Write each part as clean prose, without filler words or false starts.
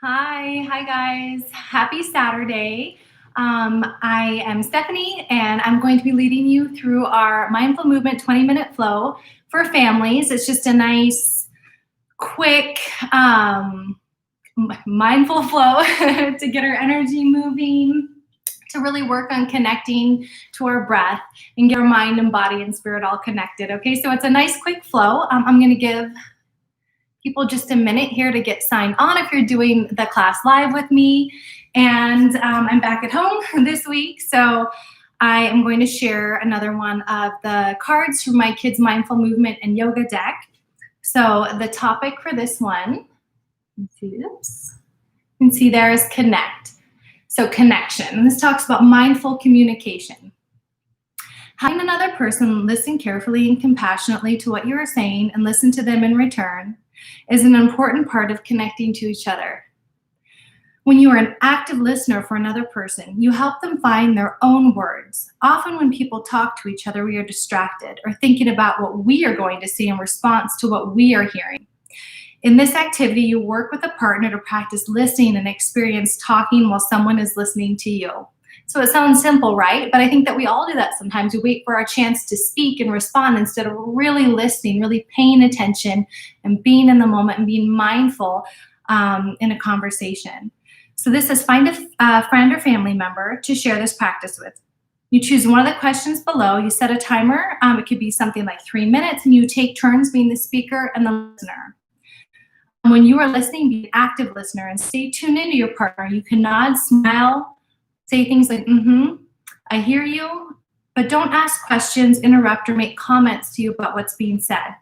Hi guys. Happy Saturday. I am Stephanie, and I'm going to be leading you through our mindful movement 20-minute flow for families. It's just a nice, quick, mindful flow to get our energy moving, to really work on connecting to our breath and get our mind and body and spirit all connected. Okay, so it's a nice, quick flow. I'm going to give people just a minute here to get signed on if you're doing the class live with me. And I'm back at home this week, so I am going to share another one of the cards from my kids' mindful movement and yoga deck. So the topic for this one, you can see there is connect. So connection. This talks about mindful communication. Having another person listen carefully and compassionately to what you are saying and listen to them in return is an important part of connecting to each other. When you are an active listener for another person, you help them find their own words. Often when people talk to each other, we are distracted or thinking about what we are going to say in response to what we are hearing. In this activity, you work with a partner to practice listening and experience talking while someone is listening to you. So it sounds simple, right? But I think that we all do that sometimes. We wait for our chance to speak and respond instead of really listening, really paying attention and being in the moment and being mindful in a conversation. So this is find a friend or family member to share this practice with. You choose one of the questions below. You set a timer. It could be something like 3 minutes, and you take turns being the speaker and the listener. When you are listening, be an active listener and stay tuned into your partner. You can nod, smile, say things like, I hear you, but don't ask questions, interrupt, or make comments to you about what's being said.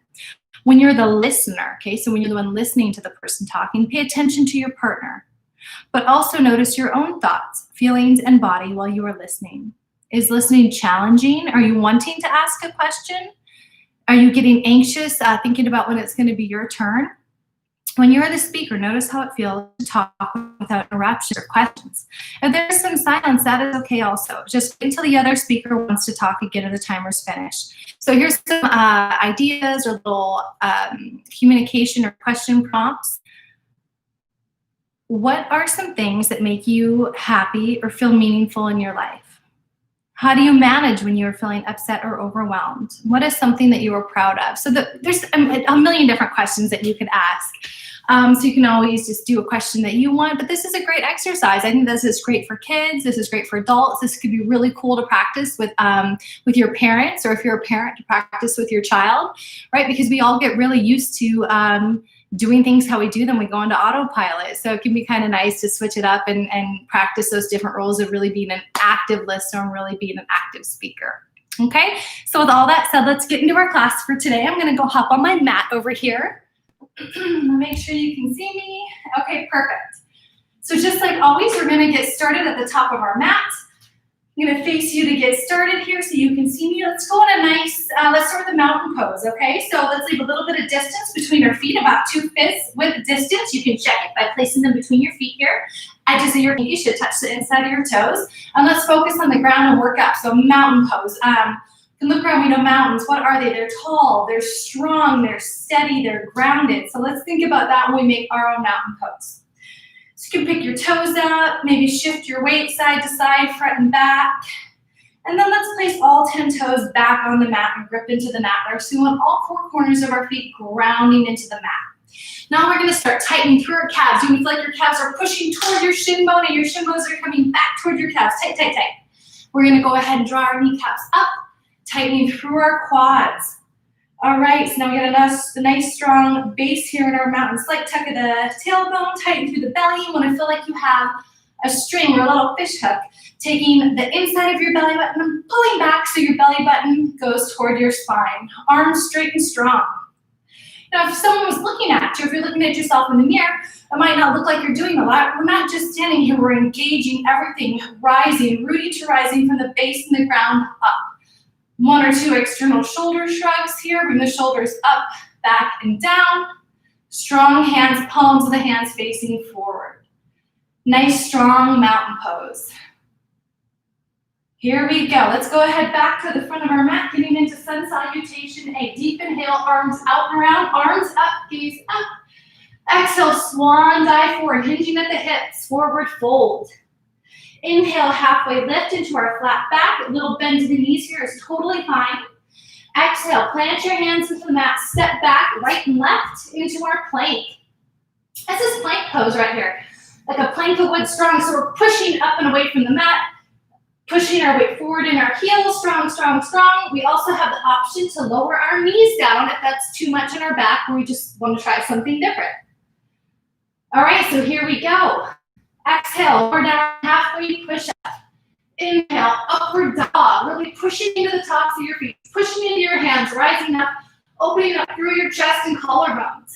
When you're the listener, okay, so when you're the one listening to the person talking, pay attention to your partner, but also notice your own thoughts, feelings, and body while you are listening. Is listening challenging? Are you wanting to ask a question? Are you getting anxious, thinking about when it's going to be your turn? When you're the speaker, notice how it feels to talk without interruptions or questions. If there's some silence, that is okay also. Just wait until the other speaker wants to talk again and the timer's finished. So here's some ideas or little communication or question prompts. What are some things that make you happy or feel meaningful in your life? How do you manage when you're feeling upset or overwhelmed? What is something that you are proud of? So there's a million different questions that you could ask. So you can always just do a question that you want, but this is a great exercise. I think this is great for kids. This is great for adults. This could be really cool to practice with your parents, or if you're a parent, to practice with your child, right? Because we all get really used to doing things how we do them. We go into autopilot. So it can be kind of nice to switch it up and practice those different roles of really being an active listener and really being an active speaker. Okay, so with all that said, let's get into our class for today. I'm gonna go hop on my mat over here. Make sure you can see me. Okay, perfect. So just like always, we're gonna get started at the top of our mat. I'm gonna face you to get started here so you can see me. Let's go in a nice, let's start with the mountain pose, okay? So let's leave a little bit of distance between our feet, about 2 fists width distance. You can check it by placing them between your feet here. Edges of your feet should touch the inside of your toes. And let's focus on the ground and work up. So mountain pose. You can look around, we know mountains. What are they? They're tall, they're strong, they're steady, they're grounded. So let's think about that when we make our own mountain pose. So you can pick your toes up, maybe shift your weight side to side, front and back. And then let's place all 10 toes back on the mat and grip into the mat. So we want all 4 corners of our feet grounding into the mat. Now we're gonna start tightening through our calves. You feel like your calves are pushing toward your shin bone and your shin bones are coming back toward your calves. Tight, tight, tight. We're gonna go ahead and draw our kneecaps up, tightening through our quads. All right, so now we got a nice strong base here in our mountain. Slight tuck of the tailbone, tighten through the belly. You want to feel like you have a string or a little fish hook, taking the inside of your belly button and pulling back so your belly button goes toward your spine. Arms straight and strong. Now, if someone was looking at you, if you're looking at yourself in the mirror, it might not look like you're doing a lot. We're not just standing here, we're engaging everything, rising, rooting to rising from the base and the ground up. 1 or 2 external shoulder shrugs here. Bring the shoulders up, back, and down. Strong hands, palms of the hands facing forward. Nice, strong mountain pose. Here we go. Let's go ahead back to the front of our mat, getting into sun salutation. A deep inhale, arms out and around, arms up, gaze up. Exhale, swan dive forward, hinging at the hips, forward fold. Inhale, halfway lift into our flat back. A little bend to the knees here is totally fine. Exhale, plant your hands into the mat, step back, right and left into our plank. This is plank pose right here, like a plank of wood strong. So we're pushing up and away from the mat, pushing our weight forward in our heels, strong, strong, strong. We also have the option to lower our knees down if that's too much in our back or we just want to try something different. All right, so here we go. Exhale, lower down, halfway push up. Inhale, upward dog, really pushing into the tops of your feet, pushing into your hands, rising up, opening up through your chest and collarbones.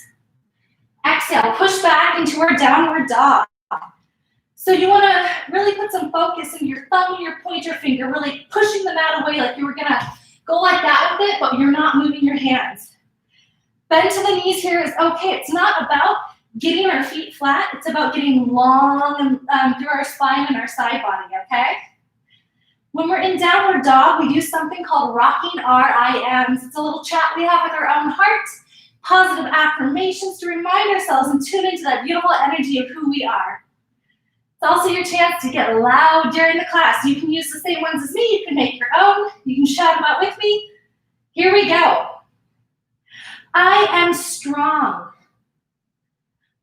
Exhale, push back into our downward dog. So you want to really put some focus in your thumb and your pointer finger, really pushing the mat away like you were going to go like that with it, but you're not moving your hands. Bend to the knees here is okay. It's not about getting our feet flat. It's about getting long through our spine and our side body, okay? When we're in downward dog, we do something called rocking our IMs. It's a little chat we have with our own heart, positive affirmations to remind ourselves and tune into that beautiful energy of who we are. It's also your chance to get loud during the class. You can use the same ones as me. You can make your own. You can shout them out with me. Here we go. I am strong.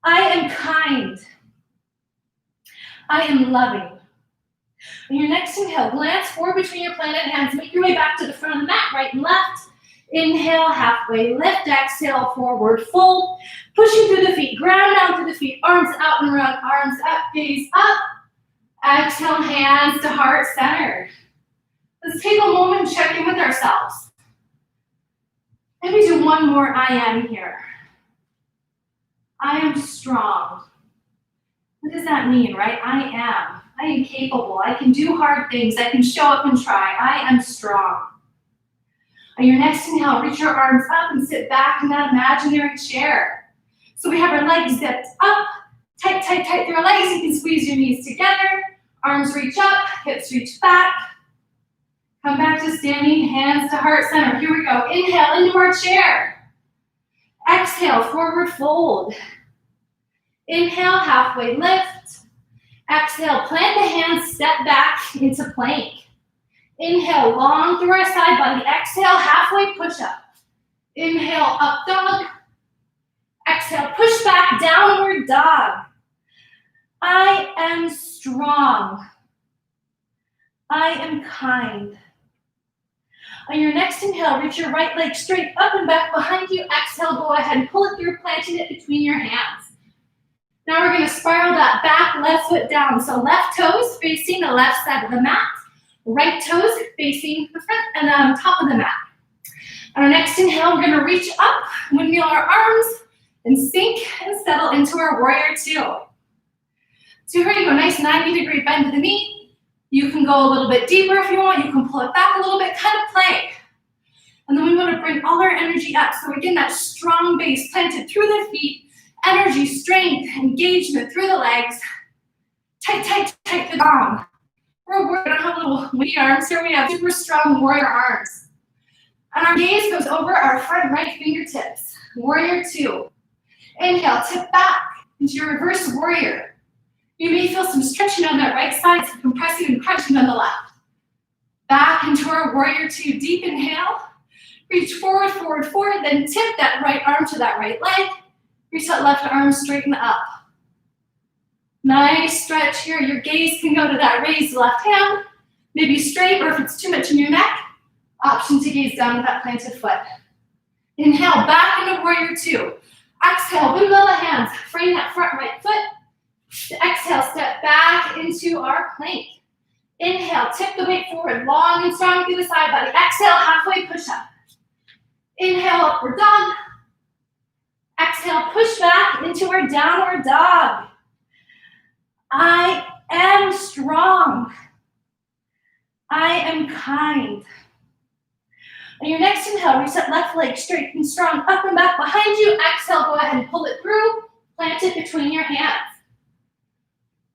I am kind. I am loving. On your next inhale, glance forward between your planted hands. Make your way back to the front of the mat, right and left. Inhale, halfway lift. Exhale, forward fold. Pushing through the feet, ground down through the feet. Arms out and around, arms up, gaze up. Exhale, hands to heart center. Let's take a moment and check in with ourselves. Maybe do one more I am here. I am strong. What does that mean, right? I am capable. I can do hard things. I can show up and try. I am strong. On your next inhale, reach your arms up and sit back in that imaginary chair. So we have our legs zipped up, tight, tight, tight through our legs. You can squeeze your knees together. Arms reach up, hips reach back. Come back to standing, hands to heart center. Here we go. Inhale into our chair. Exhale, forward fold. Inhale, halfway lift. Exhale, plant the hands, step back into plank. Inhale, long through our side body. Exhale, halfway push up. Inhale, up dog. Exhale, push back, downward dog. I am strong. I am kind. On your next inhale, reach your right leg straight up and back behind you. Exhale, go ahead and pull it through, planting it between your hands. Now we're going to spiral that back left foot down. So left toes facing the left side of the mat. Right toes facing the front and top of the mat. On our next inhale, we're going to reach up, windmill our arms, and sink and settle into our warrior two. So here you go, nice 90-degree bend to the knee. You can go a little bit deeper if you want. You can pull it back a little bit, kind of plank. And then we want to bring all our energy up. So again, that strong base planted through the feet, energy, strength, engagement through the legs. Tight, tight, tight the arm. We're going to have little windy arms here. We have super strong warrior arms. And our gaze goes over our front right fingertips. Warrior two. Inhale, tip back into your reverse warrior. You may feel some stretching on that right side, some compressing and crunching on the left. Back into our warrior two. Deep inhale. Reach forward, forward, forward. Then tip that right arm to that right leg. Reach that left arm, straighten up. Nice stretch here. Your gaze can go to that raised left hand. Maybe straight, or if it's too much in your neck, option to gaze down to that planted foot. Inhale, back into warrior two. Exhale, windmill the hands. Frame that front right foot. Exhale, step back into our plank. Inhale, tip the weight forward, long and strong through the side body. Exhale, halfway push up. Inhale, upward dog. Exhale, push back into our downward dog. I am strong. I am kind. On your next inhale, reach that left leg straight and strong, up and back behind you. Exhale, go ahead and pull it through. Plant it between your hands.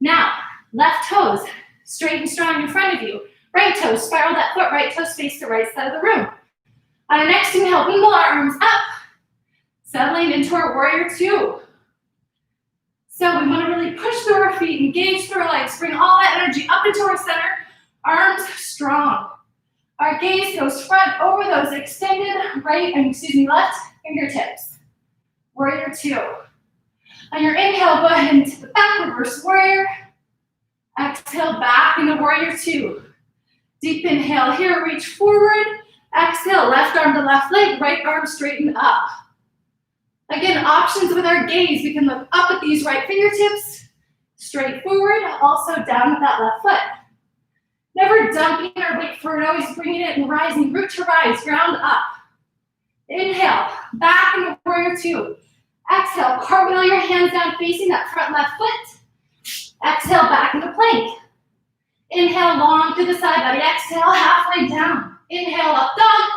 Now, left toes straight and strong in front of you. Right toe, spiral that foot, right toe face the right side of the room. On our next inhale, wiggle our arms up, settling into our warrior two. So we want to really push through our feet, engage through our legs, bring all that energy up into our center, arms strong. Our gaze goes front over those extended left fingertips. Warrior two. On your inhale, go ahead into the back, reverse warrior. Exhale, back into warrior two. Deep inhale here, reach forward. Exhale, left arm to left leg, right arm straighten up. Again, options with our gaze. We can look up at these right fingertips, straight forward, also down with that left foot. Never dumping our weight forward, always bringing it and rising, root to rise, ground up. Inhale, back into warrior two. Exhale, cartwheel your hands down facing that front left foot. Exhale, back into plank. Inhale, long to the side body. Exhale, halfway down. Inhale, up dog.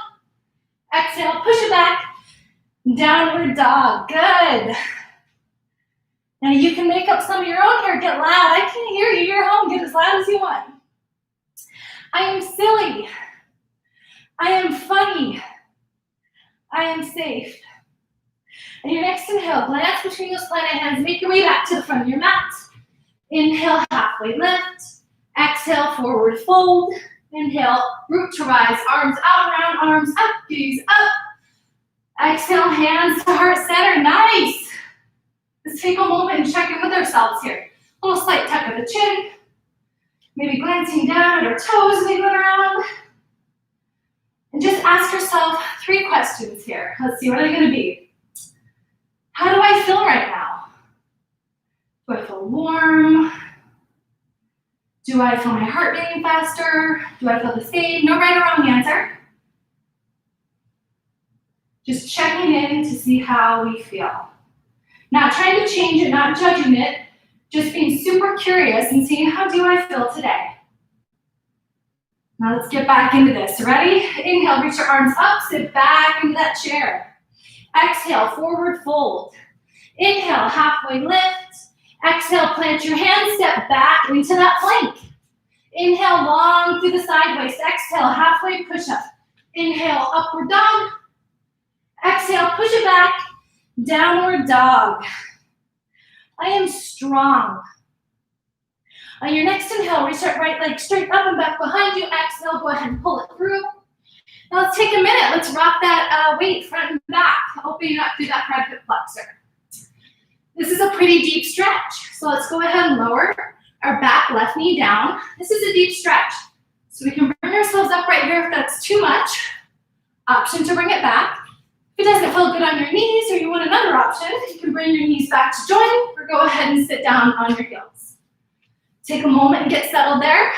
Exhale, push it back. Downward dog. Good. Now you can make up some of your own here. Get loud. I can't hear you. You're home. Get as loud as you want. I am silly. I am funny. I am safe. And your next inhale, glance between those planet hands. Make your way back to the front of your mat. Inhale, halfway lift. Exhale, forward fold. Inhale, root to rise. Arms out, round, arms up, gaze up. Exhale, hands to heart center. Nice. Let's take a moment and check in with ourselves here. A little slight tuck of the chin. Maybe glancing down at our toes, maybe around. And just ask yourself 3 questions here. Let's see, what are they going to be? How do I feel right now? Do I feel warm? Do I feel my heart beating faster? Do I feel the same? No right or wrong answer. Just checking in to see how we feel. Not trying to change it, not judging it, just being super curious and seeing how do I feel today. Now let's get back into this. Ready? Inhale, reach your arms up, sit back into that chair. Exhale, forward fold. Inhale, halfway lift. Exhale, plant your hands, step back into that plank. Inhale, long through the side waist. Exhale, halfway push up. Inhale, upward dog. Exhale, push it back. Downward dog. I am strong. On your next inhale, reach that right leg straight up and back behind you. Exhale, go ahead and pull it through. Now let's take a minute. Let's rock that weight front and back, opening up through that front hip flexor. This is a pretty deep stretch. So let's go ahead and lower our back left knee down. This is a deep stretch. So we can bring ourselves up right here if that's too much. Option to bring it back. If it doesn't feel good on your knees or you want another option, you can bring your knees back to join or go ahead and sit down on your heels. Take a moment and get settled there.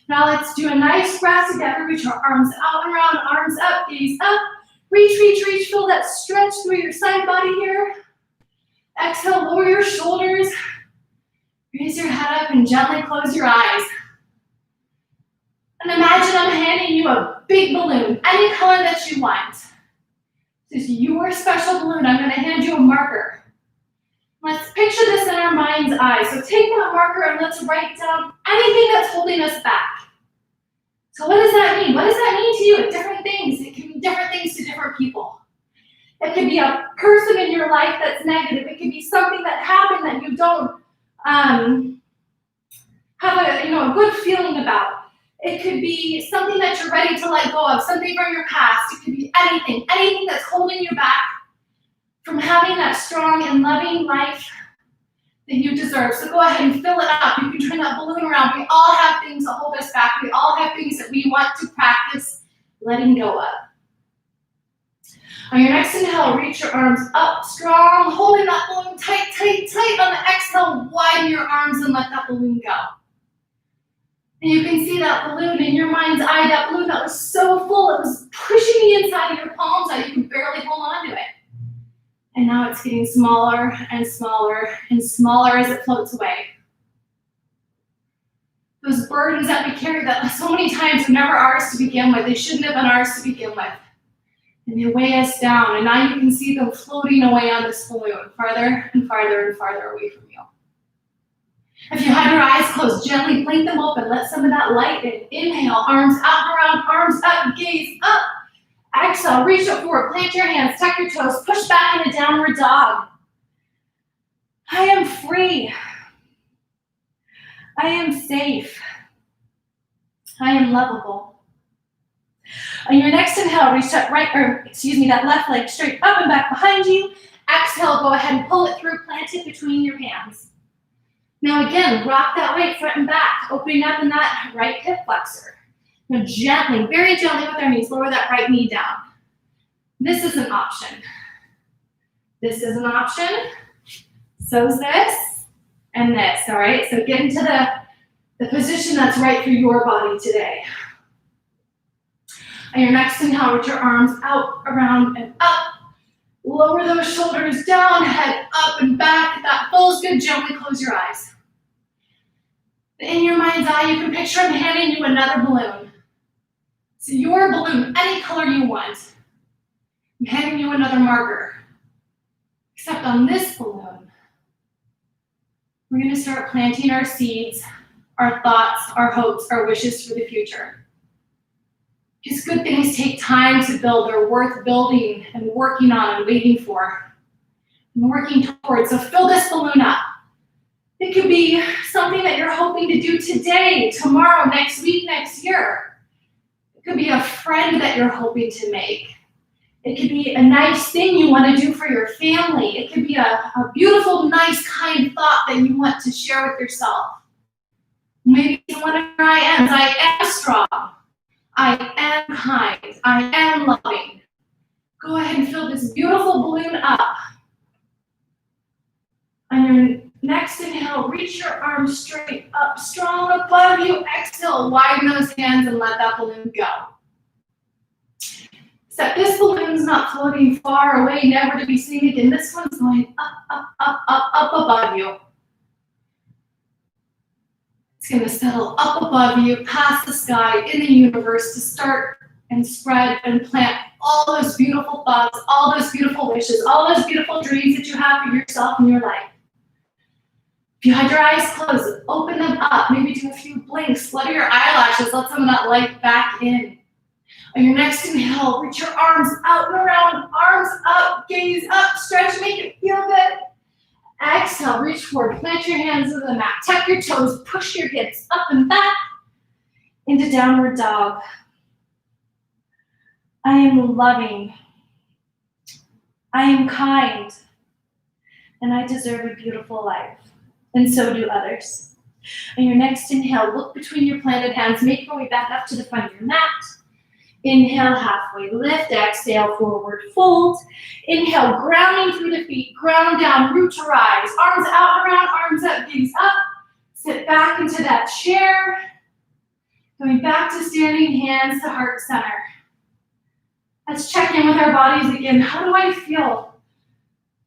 Now let's do a nice breath together. Reach our arms out and around, arms up, gaze up. Reach, reach, reach. Feel that stretch through your side body here. Exhale, lower your shoulders. Raise your head up and gently close your eyes. And imagine I'm handing you a big balloon, any color that you want. This is your special balloon. I'm going to hand you a marker. Let's picture this in our mind's eye. So take that marker and let's write down anything that's holding us back. So what does that mean? What does that mean to you? Different things. It can mean different things to different people. It could be a person in your life that's negative. It could be something that happened that you don't have a good feeling about. It could be something that you're ready to let go of, something from your past. It could be anything that's holding you back from having that strong and loving life that you deserve. So go ahead and fill it up. You can turn that balloon around. We all have things that hold us back. We all have things that we want to practice letting go of. On your next inhale, reach your arms up strong, holding that balloon tight, tight, tight. On the exhale, widen your arms and let that balloon go. And you can see that balloon in your mind's eye, that balloon that was so full, it was pushing the inside of your palms out. You could barely hold on to it. And now it's getting smaller and smaller and smaller as it floats away. Those burdens that we carry that so many times were never ours to begin with, they shouldn't have been ours to begin with. And they weigh us down, and now you can see them floating away on this balloon, farther and farther and farther away from you. If you have your eyes closed, gently blink them open. Let some of that light in. Inhale, arms out and around, arms up, gaze up. Exhale, reach up forward, plant your hands, tuck your toes, push back into downward dog. I am free. I am safe. I am lovable. On your next inhale, reach that that left leg straight up and back behind you. Exhale, go ahead and pull it through, plant it between your hands. Now again, rock that weight front and back, opening up in that right hip flexor. Now gently, very gently with our knees, lower that right knee down. This is an option. This is an option. So's this and this, all right? So get into the position that's right for your body today. On your next inhale, reach your arms out, around, and up. Lower those shoulders down, head up and back. If that feels good, gently close your eyes. In your mind's eye, you can picture I'm handing you another balloon. So your balloon, any color you want. I'm handing you another marker. Except on this balloon, we're going to start planting our seeds, our thoughts, our hopes, our wishes for the future. Because good things take time to build. They're worth building and working on and waiting for and working towards. So fill this balloon up. It could be something that you're hoping to do today, tomorrow, next week, next year. It could be a friend that you're hoping to make. It could be a nice thing you want to do for your family. It could be a beautiful, nice, kind thought that you want to share with yourself. Maybe it's one of your I ams. I am strong. I am kind. I am loving. Go ahead and fill this beautiful balloon up. On your next inhale, reach your arms straight up, strong above you. Exhale, widen those hands and let that balloon go. Except this balloon's not floating far away, never to be seen again. This one's going up, up, up, up, up above you. It's going to settle up above you, past the sky, in the universe, to start and spread and plant all those beautiful thoughts, all those beautiful wishes, all those beautiful dreams that you have for yourself and your life. If you had your eyes closed, open them up, maybe do a few blinks, flutter your eyelashes, let some of that light back in. On your next inhale, reach your arms out and around, arms up, gaze up, stretch, make it feel good. Exhale, reach forward, plant your hands to the mat, tuck your toes, push your hips up and back into downward dog. I am loving. I am kind. And I deserve a beautiful life. And so do others. On your next inhale, look between your planted hands, make your way back up to the front of your mat. Inhale, halfway lift, exhale, forward fold. Inhale, grounding through the feet, ground down, root to rise. Arms out and around, arms up, gaze up. Sit back into that chair. Going back to standing, hands to heart center. Let's check in with our bodies again. How do I feel?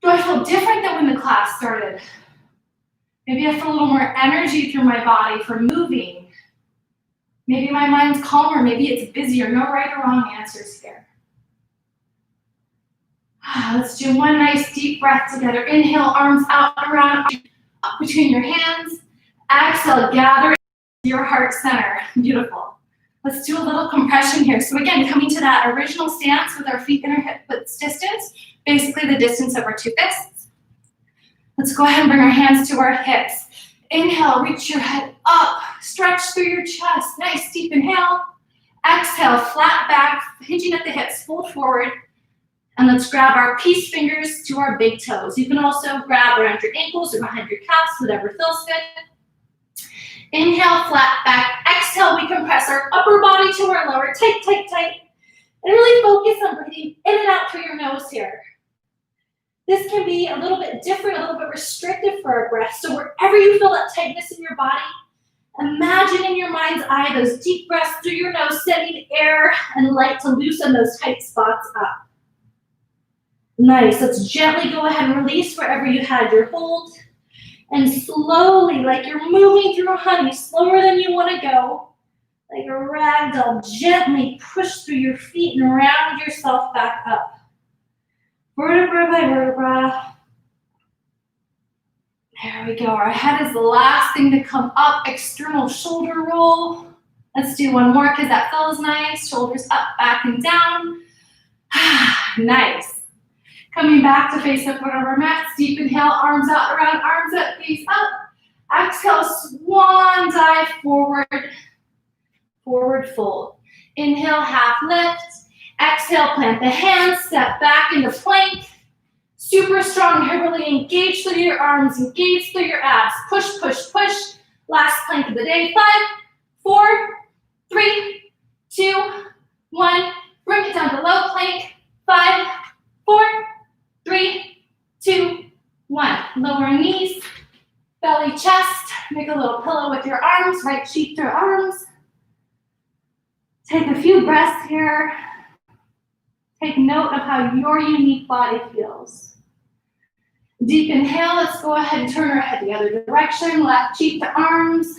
Do I feel different than when the class started? Maybe I feel a little more energy through my body for moving. Maybe my mind's calmer, maybe it's busier. No right or wrong answers here. Let's do one nice deep breath together. Inhale, arms out and around, up between your hands. Exhale, gather your heart center. Beautiful. Let's do a little compression here. So again, coming to that original stance with our feet in our hip width distance, basically the distance of our two fists. Let's go ahead and bring our hands to our hips. Inhale, reach your head up, stretch through your chest. Nice deep inhale. Exhale, flat back, hinging at the hips, fold forward. And let's grab our peace fingers to our big toes. You can also grab around your ankles or behind your calves, whatever feels good. Inhale, flat back. Exhale, we compress our upper body to our lower. Tight, tight, tight. And really focus on breathing in and out through your nose here. This can be a little bit different, a little bit restrictive for our breath. So wherever you feel that tightness in your body, imagine in your mind's eye those deep breaths through your nose, sending air and light to loosen those tight spots up. Nice. Let's gently go ahead and release wherever you had your hold. And slowly, like you're moving through a honey, slower than you want to go, like a ragdoll, gently push through your feet and round yourself back up. Vertebra by vertebra. There we go. Our head is the last thing to come up. External shoulder roll. Let's do one more because that feels nice. Shoulders up, back, and down. Nice. Coming back to face up on our mats. Deep inhale, arms out, around, arms up, face up. Exhale, swan dive forward. Forward fold. Inhale, half lift. Exhale, plant the hands, step back into plank. Super strong here, really engage through your arms, engage through your abs. Push, push, push. Last plank of the day. 5, 4, 3, 2, 1. Bring it down to low plank. 5, 4, 3, 2, 1. Lower knees, belly, chest. Make a little pillow with your arms, right cheek through arms. Take a few breaths here. Take note of how your unique body feels. Deep inhale, let's go ahead and turn our head the other direction, left cheek to arms.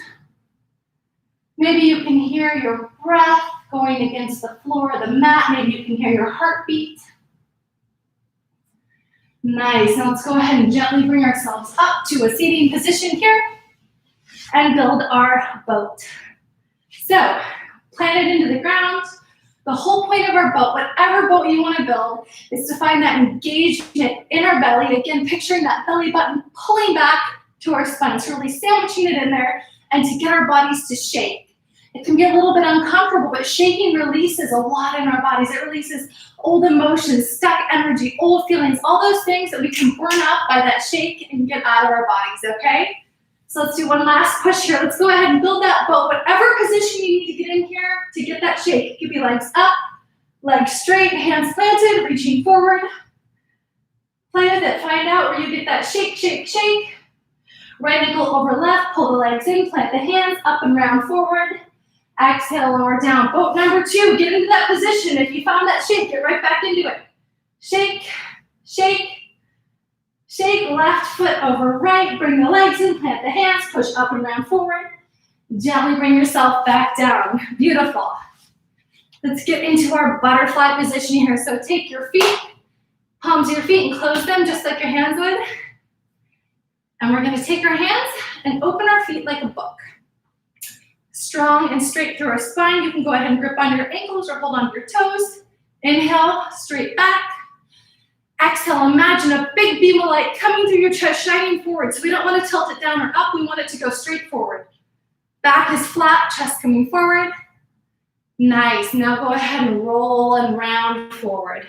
Maybe you can hear your breath going against the floor of the mat. Maybe you can hear your heartbeat. Nice, now let's go ahead and gently bring ourselves up to a seating position here and build our boat. So, plant it into the ground. The whole point of our boat, whatever boat you want to build, is to find that engagement in our belly. Again, picturing that belly button pulling back to our spine. So really sandwiching it in there and to get our bodies to shake. It can be a little bit uncomfortable, but shaking releases a lot in our bodies. It releases old emotions, stuck energy, old feelings, all those things that we can burn up by that shake and get out of our bodies, okay? So let's do one last push here. Let's go ahead and build that boat. Whatever position you need to get in here to get that shake. It could be legs up, legs straight, hands planted, reaching forward. Play with it. Find out where you get that shake, shake, shake. Right ankle over left. Pull the legs in. Plant the hands up and round forward. Exhale, lower down. Boat number 2. Get into that position. If you found that shake, get right back into it. Shake, shake. Shake, left foot over right, bring the legs in, plant the hands, push up and round forward. Gently bring yourself back down. Beautiful. Let's get into our butterfly position here. So take your feet, palms of your feet and close them just like your hands would. And we're gonna take our hands and open our feet like a book. Strong and straight through our spine. You can go ahead and grip on your ankles or hold on to your toes. Inhale, straight back. Exhale, imagine a big beam of light coming through your chest, shining forward. So we don't want to tilt it down or up. We want it to go straight forward. Back is flat, chest coming forward. Nice. Now go ahead and roll and round forward.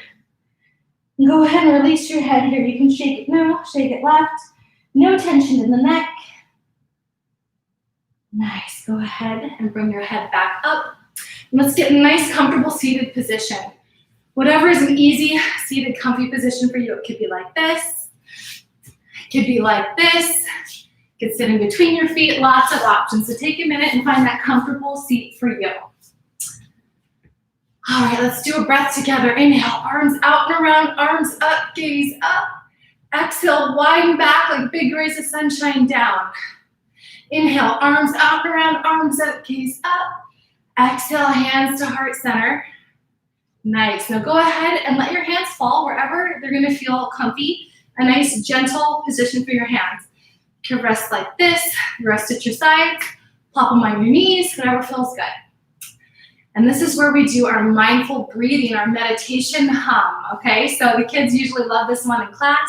Go ahead and release your head here. You can shake it now, shake it left. No tension in the neck. Nice. Go ahead and bring your head back up. And let's get a nice, comfortable seated position. Whatever is an easy seated comfy position for you. It could be like this. It could be like this. You could sit in between your feet. Lots of options. So take a minute and find that comfortable seat for you. All right, let's do a breath together. Inhale, arms out and around, arms up, gaze up. Exhale, widen back like big rays of sunshine down. Inhale, arms out and around, arms up, gaze up. Exhale, hands to heart center. Nice. Now go ahead and let your hands fall wherever they're going to feel comfy. A nice, gentle position for your hands. You can rest like this, rest at your sides, plop them on your knees, whatever feels good. And this is where we do our mindful breathing, our meditation hum, okay? So the kids usually love this one in class.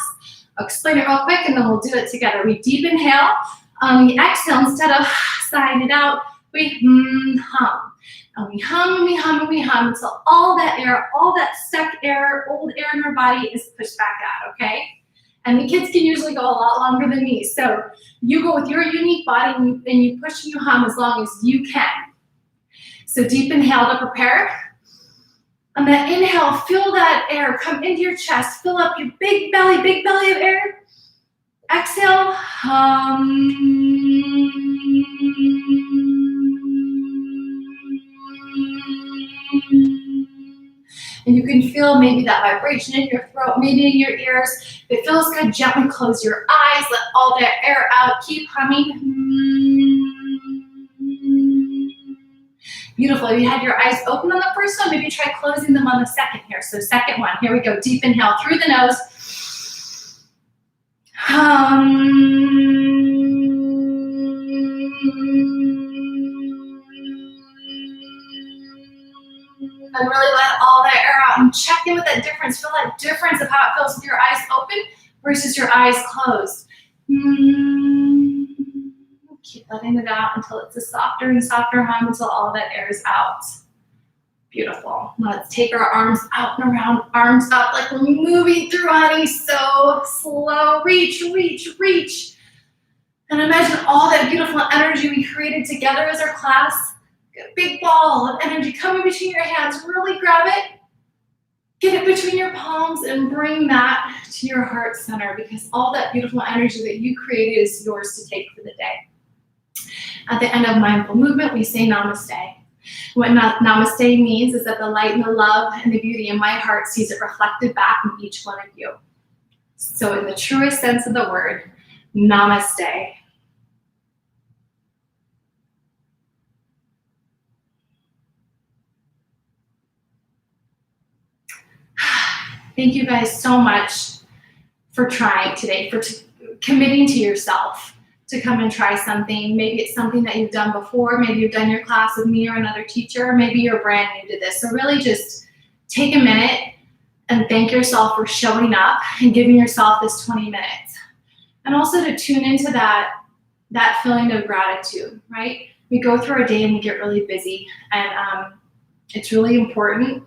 I'll explain it real quick and then we'll do it together. We deep inhale. We exhale, instead of sighing it out, we hum. And we hum and we hum and we hum until all that air, all that stuck air, old air in our body is pushed back out, okay? And the kids can usually go a lot longer than me. So you go with your unique body and you push and you hum as long as you can. So deep inhale to prepare. On that inhale, feel that air come into your chest. Fill up your big belly of air. Exhale, hum. And you can feel maybe that vibration in your throat, maybe in your ears. If it feels good, gently close your eyes. Let all that air out. Keep humming. Beautiful. If you had your eyes open on the first one, maybe try closing them on the second here. So second one. Here we go. Deep inhale through the nose. Hum. And really let all that air out and check in with that difference. Feel that difference of how it feels with your eyes open versus your eyes closed. Keep letting it out until it's a softer and softer hum until all that air is out. Beautiful. Let's take our arms out and around, arms up like we're moving through, honey. So slow. Reach, reach, reach. And imagine all that beautiful energy we created together as our class. A big ball of energy coming between your hands. Really grab it. Get it between your palms and bring that to your heart center, because all that beautiful energy that you created is yours to take for the day. At the end of mindful movement, we say namaste. What namaste means is that the light and the love and the beauty in my heart sees it reflected back in each one of you. So in the truest sense of the word, namaste. Thank you guys so much for trying today, for committing to yourself to come and try something. Maybe it's something that you've done before. Maybe you've done your class with me or another teacher. Maybe you're brand new to this. So really just take a minute and thank yourself for showing up and giving yourself this 20 minutes. And also to tune into that feeling of gratitude, right? We go through our day and we get really busy. And it's really important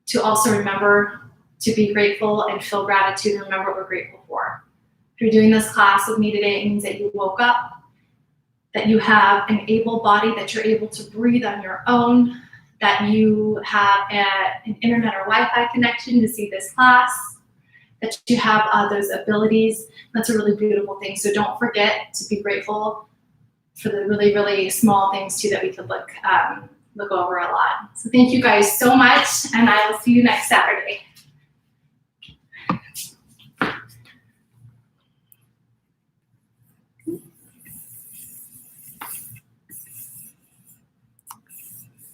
to also remember to be grateful and feel gratitude and remember what we're grateful for. If you're doing this class with me today, it means that you woke up, that you have an able body, that you're able to breathe on your own, that you have an internet or Wi-Fi connection to see this class, that you have those abilities. That's a really beautiful thing. So don't forget to be grateful for the really, really small things too that we could look over a lot. So thank you guys so much, and I will see you next Saturday.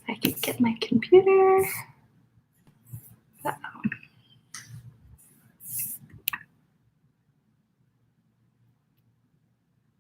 I can get my computer.